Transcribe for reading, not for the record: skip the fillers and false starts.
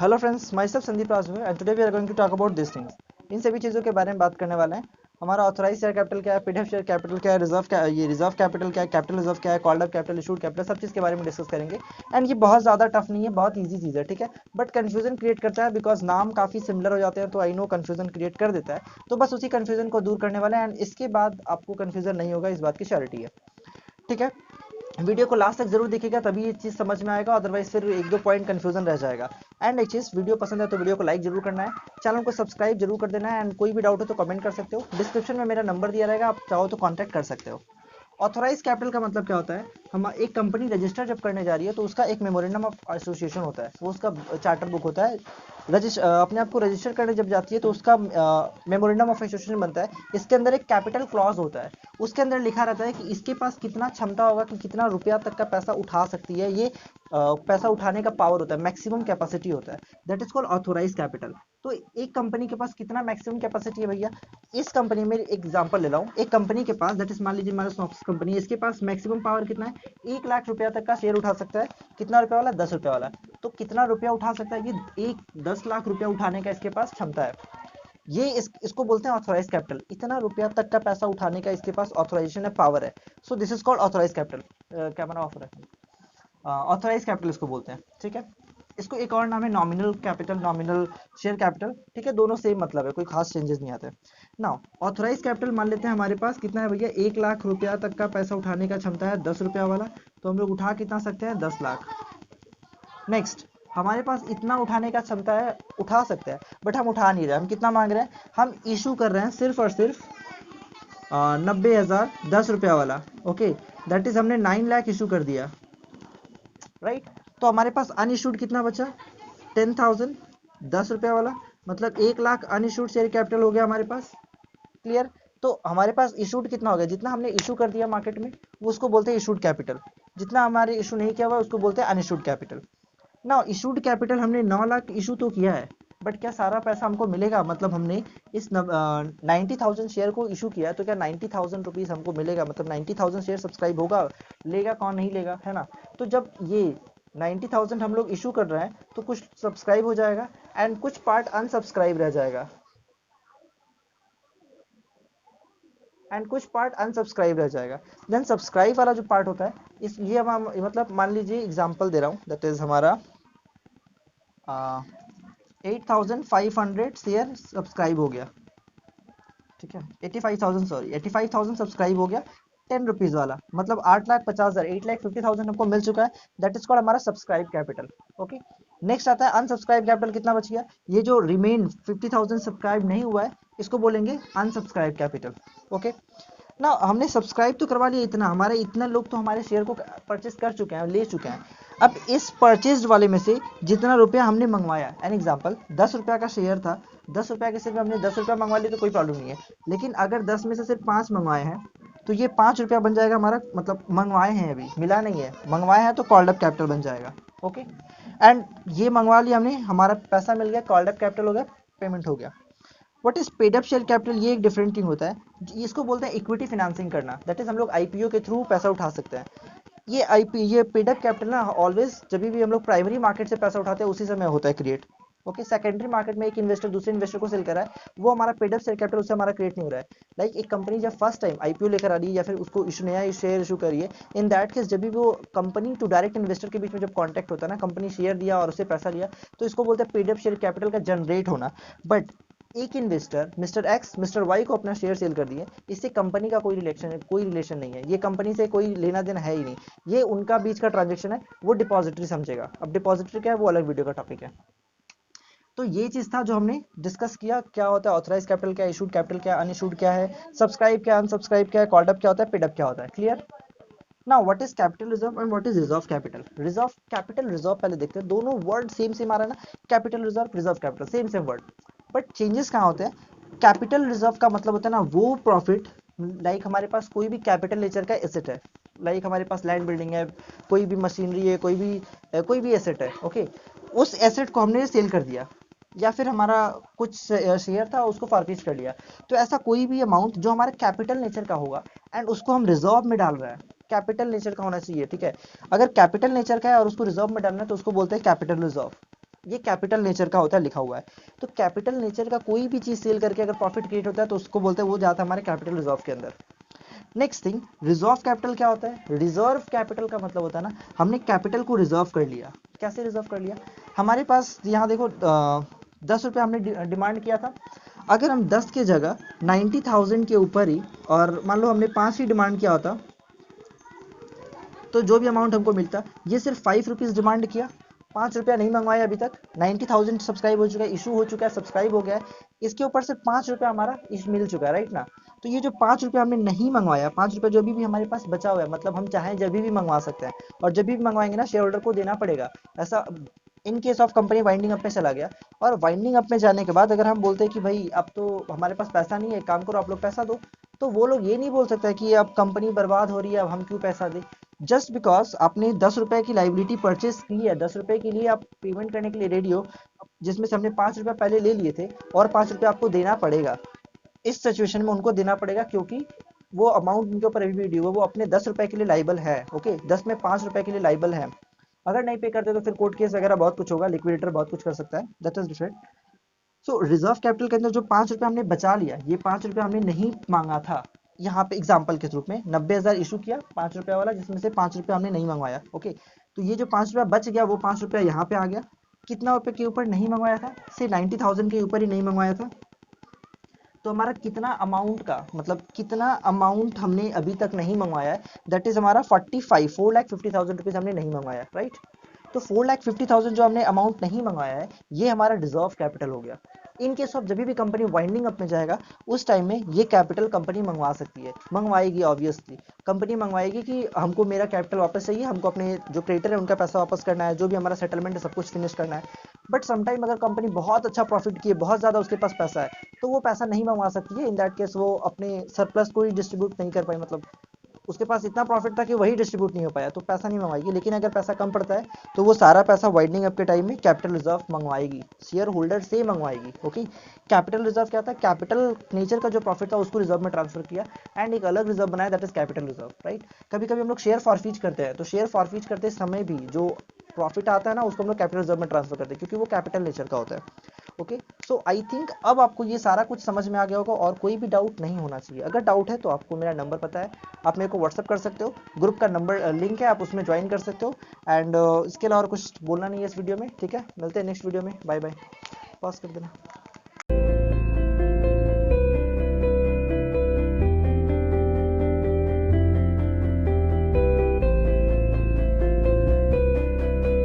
Hello friends, myself Sandeep Raju and today we are going to talk about this things. इन सभी चीज़ों के बारे में बात करने वाले हैं। हमारा ऑथराइज शेयर कैपिटल क्या है, पीडीएफ शेयर कैपिटल क्या है, रिजर्व कैपिटल क्या है, कैपिटल रिजर्व क्या है, called up capital, issued capital, सब चीज़ के बारे में डिस्कस करेंगे। एंड ये बहुत ज़्यादा टफ नहीं है, बहुत ईजी चीज़ है, ठीक है। बट कन्फ्यूजन क्रिएट करता है बिकॉज नाम काफ़ी सिमिलर हो जाते हैं, तो आई नो कन्फ्यूजन क्रिएट कर देता है। तो बस उसी कन्फ्यूजन को दूर करने वाले हैं एंड इसके बाद आपको कन्फ्यूजन नहीं होगा, इस बात की श्योरिटी है, ठीक है। वीडियो को लास्ट तक जरूर देखिएगा, तभी ये चीज़ समझ में आएगा, अदरवाइज फिर एक दो पॉइंट कंफ्यूजन रह जाएगा। एंड एक चीज़, वीडियो पसंद है तो वीडियो को लाइक जरूर करना है, चैनल को सब्सक्राइब जरूर कर देना है। एंड कोई भी डाउट हो तो कमेंट कर सकते हो, डिस्क्रिप्शन में मेरा नंबर दिया रहेगा, आप चाहो तो कॉन्टैक्ट कर सकते हो। ऑथोराइज कैपिटल का मतलब क्या होता है? हम एक कंपनी रजिस्टर जब करने जा रही है तो उसका एक मेमोरेंडम ऑफ एसोसिएशन होता है, वो उसका चार्टर बुक होता है। अपने आप को रजिस्टर करने जब जाती है तो उसका मेमोरेंडम ऑफ एसोसिएशन बनता है। इसके अंदर एक कैपिटल क्लॉज होता है, उसके अंदर लिखा रहता है कि इसके पास कितना क्षमता होगा कि कितना रुपया तक का पैसा उठा सकती है। ये पैसा उठाने का पावर होता है, मैक्सिमम कैपेसिटी होता है, that is called authorise capital. तो एक कंपनी के पास कितना मैक्सिमम कैपेसिटी है भैया? इस कंपनी में एग्जांपल ले रहा हूँ, एक कंपनी के पास, दैट इज मान लीजिए हमारा स्नॉक्स कंपनी है, इसके पास मैक्सिमम पावर कितना है? 1 लाख रुपया तक का शेयर उठा सकता है। कितना रुपया वाला? 10 रुपया वाला। तो कितना रुपया उठा सकता है ये? 10 लाख रुपया उठाने का इसके पास क्षमता है। ये इसको बोलते हैं ऑथोराइज कैपिटल। इतना रुपया तक का पैसा उठाने का इसके पास ऑथोराइजेशन है, पावर है। So this is called authorise capital. क्या बना ऑफर है? ऑथोराइज कैपिटल इसको बोलते हैं, ठीक है। इसको एक और नाम है nominal capital, nominal share capital, ठीक है। दोनों सेम मतलब है, कोई खास चेंजेस नहीं आते। नाउ ऑथोराइज कैपिटल मान लेते हैं हमारे पास कितना है भैया? 1 लाख रुपया तक का पैसा उठाने का क्षमता है, 10 रुपया वाला। तो हम लोग उठा कितना सकते हैं? 10 लाख। नेक्स्ट, हमारे पास इतना उठाने का क्षमता है, उठा सकते हैं, बट हम उठा नहीं रहे। हम कितना मांग रहे हैं? हम इशू कर रहे हैं सिर्फ और सिर्फ 90,000, 10 रुपया वाला। ओके, दैट इज हमने 9 लाख इशू कर दिया, राइट। तो हमारे पास अनइशूड कितना बचा? 10,000, 10 रुपया वाला, मतलब 1 लाख अनइशूड शेयर कैपिटल हो गया हमारे पास। क्लियर? तो हमारे पास इशूड कितना हो गया? जितना हमने इशू कर दिया मार्केट में, वो उसको बोलते हैं इशूड कैपिटल। जितना हमारे इशू नहीं किया हुआ उसको बोलते हैं अनइशूड कैपिटल। ना इशूड कैपिटल हमने 9 लाख इशू तो किया है, बट क्या सारा पैसा हमको मिलेगा? मतलब हमने इस 90,000 शेयर को इशू किया है, तो क्या 90,000 रुपीज हमको मिलेगा? मतलब 90,000 शेयर सब्सक्राइब होगा? लेगा कौन? नहीं लेगा, है ना। तो जब ये 90,000 हम लोग इशू कर रहे हैं तो कुछ सब्सक्राइब हो जाएगा एंड कुछ पार्ट अनसब्सक्राइब रह जाएगा, एंड कुछ पार्ट अनसब्सक्राइब रह जाएगा। देन सब्सक्राइब वाला जो पार्ट होता है, इस ये हम मतलब मान लीजिए एग्जांपल दे रहा हूँ, दैट इज हमारा 8,500 शेयर सब्सक्राइब हो गया, ठीक है। 85,000, सॉरी 85,000 सब्सक्राइब हो गया, 10 रुपीज वाला, मतलब 8,50,000, 8,50,000 हमको मिल चुका है। दैट इज कॉल्ड हमारा सब्सक्राइब कैपिटल। ओके, नेक्स्ट आता है अनसब्सक्राइब कैपिटल। कितना बच गया? ये जो रिमेन 50,000 सब्सक्राइब नहीं हुआ है, इसको बोलेंगे अनसब्सक्राइब कैपिटल। ओके ना, हमने सब्सक्राइब तो करवा लिया, इतना हमारे इतने लोग तो हमारे शेयर को परचेस कर चुके हैं, ले चुके हैं। अब इस परचेज वाले में से जितना रुपया हमने मंगवाया, एन एग्जाम्पल 10 रुपया का शेयर था, 10 रुपया के सिर्फ हमने 10 रुपया मंगवा लिए तो कोई प्रॉब्लम नहीं है। लेकिन अगर 10 में से सिर्फ 5 मंगवाए हैं तो ये 5 रुपया बन जाएगा हमारा, मतलब मंगवाए हैं, अभी मिला नहीं है, मंगवाए हैं तो कॉल्ड अप कैपिटल बन जाएगा। ओके, एंड ये मंगवा लिया हमने, हमारा पैसा मिल गया, कॉल्ड अप कैपिटल हो गया, पेमेंट हो गया। What is paid up share capital? ये एक डिफरेंट थिंग होता है, इसको बोलते हैं इक्विटी फाइनेंसिंग करना। दैट इज हम लोग आईपीओ के थ्रू पैसा उठा सकते हैं। ये पेड अप कैपिटल ना ऑलवेज जब भी हम लोग प्राइमरी मार्केट से पैसा उठाते हैं उसी समय होता है क्रिएट। ओके, सेकेंडरी मार्केट में एक इन्वेस्टर दूसरे इन्वेस्टर को सेल कर रहा है, वो हमारा पेड अप शेयर कैपिटल उससे हमारा क्रिएट नहीं हो रहा है। लाइक एक कंपनी जब फर्स्ट टाइम आईपीओ लेकर आ रही है या फिर उसको नया शेयर इशू करिए, इन दैट केस जब भी वो कंपनी टू डायरेक्ट इन्वेस्टर के बीच में जब कॉन्टैक्ट होता है ना, कंपनी शेयर दिया और उससे पैसा लिया, तो इसको बोलते हैं पेड अप शेयर कैपिटल का जनरेट होना। बट एक investor mister X mister Y को अपना शेयर सेल कर दिए, इससे कंपनी का कोई रिलेशन नहीं है, ये कंपनी से कोई लेना देना है ही नहीं, ये उनका बीच का ट्रांजेक्शन है, वो डिपॉजिटरी समझेगा। अब डिपॉजिटरी क्या है वो अलग वीडियो का टॉपिक है। तो ये चीज था जो हमने डिस्कस किया, क्या होता है ऑथराइज कैपिटल, क्या इशूड कैपिटल, क्या अनइशूड क्या है, सब्सक्राइब क्या, अनसब्सक्राइब क्या है, कॉल्ड अप क्या होता है, पेड अप क्या होता है। Clear? Now what is capital reserve and what is reserve capital? Reserve capital, reserve पहले देखते हैं, दोनों वर्ड सेम सेम आ रहा है ना, capital reserve capital, same same word, but changes कहाँ होते हैं? कैपिटल रिजर्व का मतलब होता है ना वो प्रॉफिट, लाइक हमारे पास कोई भी कैपिटल नेचर का एसेट है, लाइक हमारे पास लैंड बिल्डिंग है, कोई भी मशीनरी है, कोई भी एसेट है। ओके, उस एसेट को हमने सेल कर दिया, या फिर हमारा कुछ शेयर था उसको फॉरफिट कर लिया, तो ऐसा कोई भी अमाउंट जो हमारे कैपिटल नेचर का होगा एंड उसको हम रिजर्व में डाल रहे हैं, कैपिटल नेचर का होना चाहिए, ठीक है। अगर कैपिटल नेचर का है और उसको रिजर्व में डालना है तो उसको बोलते हैं कैपिटल रिजर्व। ये कैपिटल नेचर का होता है लिखा हुआ है। तो कैपिटल नेचर का कोई भी चीज सेल करके अगर प्रॉफिट क्रिएट होता है तो उसको बोलते हैं, वो जाता है हमारे कैपिटल रिजर्व के अंदर। नेक्स्ट थिंग, रिजर्व कैपिटल क्या होता है? रिजर्व कैपिटल का मतलब होता है ना, हमने कैपिटल को रिजर्व कर लिया। कैसे रिजर्व कर लिया? हमारे पास यहाँ देखो 10 रुपये हमने डिमांड किया था। अगर हम 10 के जगह 90,000 के ऊपर ही, और मान लो हमने 5 ही डिमांड किया होता, तो जो भी अमाउंट हमको मिलता, ये सिर्फ 5 रुपीज़ डिमांड किया, 5 रुपया नहीं मंगवाया अभी तक, 90,000 सब्सक्राइब हो चुका है, इशू हो चुका है, सब्सक्राइब हो गया है, इसके ऊपर से 5 रुपया हमारा इस मिल चुका है, राइट ना। तो ये जो 5 रुपया हमने नहीं मंगवाया, 5 रुपया जो भी हमारे पास बचा हुआ है, मतलब हम चाहें जब भी मंगवा सकते हैं, और जब भी मंगवाएंगे ना शेयर होल्डर को देना पड़ेगा। ऐसा in case of company winding up में चला गया, और वाइंडिंग अप में जाने के बाद अगर हम बोलते हैं कि भाई अब तो हमारे पास पैसा नहीं है, काम करो आप लोग पैसा दो, तो वो लोग ये नहीं बोल सकते कि अब कंपनी बर्बाद हो रही है, अब हम क्यों पैसा दें। जस्ट बिकॉज आपने 10 रुपए की लाइबिलिटी परचेस की है, 10 रुपए के लिए आप पेमेंट करने के लिए रेडी हो, जिसमें से हमने 5 रुपया पहले ले लिए थे, और 5 रुपया आपको देना पड़ेगा। इस सिचुएशन में उनको देना पड़ेगा, क्योंकि वो अमाउंट उनके ऊपर अभी भी ड्यू है, वो अपने 10 रुपए के लिए लाइबल है। ओके, 10 में 5 रुपए के लिए लाइबल है। अगर नहीं पे करते तो फिर कोर्ट केस वगैरह बहुत कुछ होगा, लिक्विडेटर बहुत कुछ कर सकता है, that is different. So reserve capital के अंदर जो 5 रुपया हमने बचा लिया, ये 5 रुपया हमने नहीं मांगा था। यहाँ पे एग्जाम्पल के रूप में 90,000 इशू किया 5 रुपया वाला, जिसमें से 5 रुपया हमने नहीं मंगवाया। ओके, तो ये जो 5 रुपया बच गया, वो 5 रुपया यहाँ पे आ गया। कितना रुपए के ऊपर नहीं मंगवाया था? से 90,000 के ऊपर ही नहीं मंगवाया था। तो हमारा कितना अमाउंट का, मतलब कितना अमाउंट हमने अभी तक नहीं मंगवाया है, दैट इज हमारा 4,50,000 रुपीज हमने नहीं मंगवाया, राइट। तो 4,50,000 जो हमने अमाउंट नहीं मंगवाया है, ये हमारा रिजर्व कैपिटल हो गया। इन केस ऑफ जब भी कंपनी वाइंडिंग अप में जाएगा, उस टाइम में ये कैपिटल कंपनी मंगवा सकती है, मंगवाएगी ऑब्वियसली। कंपनी मंगवाएगी कि हमको मेरा कैपिटल वापस चाहिए, हमको अपने जो क्रेडिटर है उनका पैसा वापस करना है, जो भी हमारा सेटलमेंट है सब कुछ फिनिश करना है। बट समटाइम अगर कंपनी बहुत अच्छा प्रॉफिट किए, बहुत ज़्यादा उसके पास पैसा है, तो वो पैसा नहीं मंगवा सकती है। इन दैट केस वो अपने सरप्लस को ही डिस्ट्रीब्यूट नहीं कर पाई, मतलब उसके पास इतना प्रॉफिट था कि वही डिस्ट्रीब्यूट नहीं हो पाया, तो पैसा नहीं मंगवाएगी। लेकिन अगर पैसा कम पड़ता है, तो वो सारा पैसा वाइडनिंग अप के टाइम में कैपिटल रिजर्व मंगवाएगी, शेयर होल्डर से मंगवाएगी। ओके, कैपिटल रिजर्व क्या था? कैपिटल नेचर का जो प्रॉफिट था उसको रिजर्व में ट्रांसफर किया, एंड एक अलग रिजर्व बनाया, that is capital reserve, right. कभी कभी हम लोग शेयर फॉरफीच करते हैं, तो शेयर फॉरफीच करते समय भी जो प्रॉफिट आता है ना, उसको हम लोग कैपिटल रिजर्व में ट्रांसफर करते हैं, क्योंकि वो कैपिटल नेचर का होता है। ओके, सो आई थिंक अब आपको ये सारा कुछ समझ में आ गया होगा, और कोई भी डाउट नहीं होना चाहिए। अगर डाउट है तो आपको मेरा नंबर पता है, आप मेरे को व्हाट्सअप कर सकते हो, ग्रुप का नंबर लिंक है, आप उसमें ज्वाइन कर सकते हो। एंड इसके अलावा और कुछ बोलना नहीं है इस वीडियो में, ठीक है। मिलते हैं नेक्स्ट वीडियो में, बाय बाय। पॉज कर देना।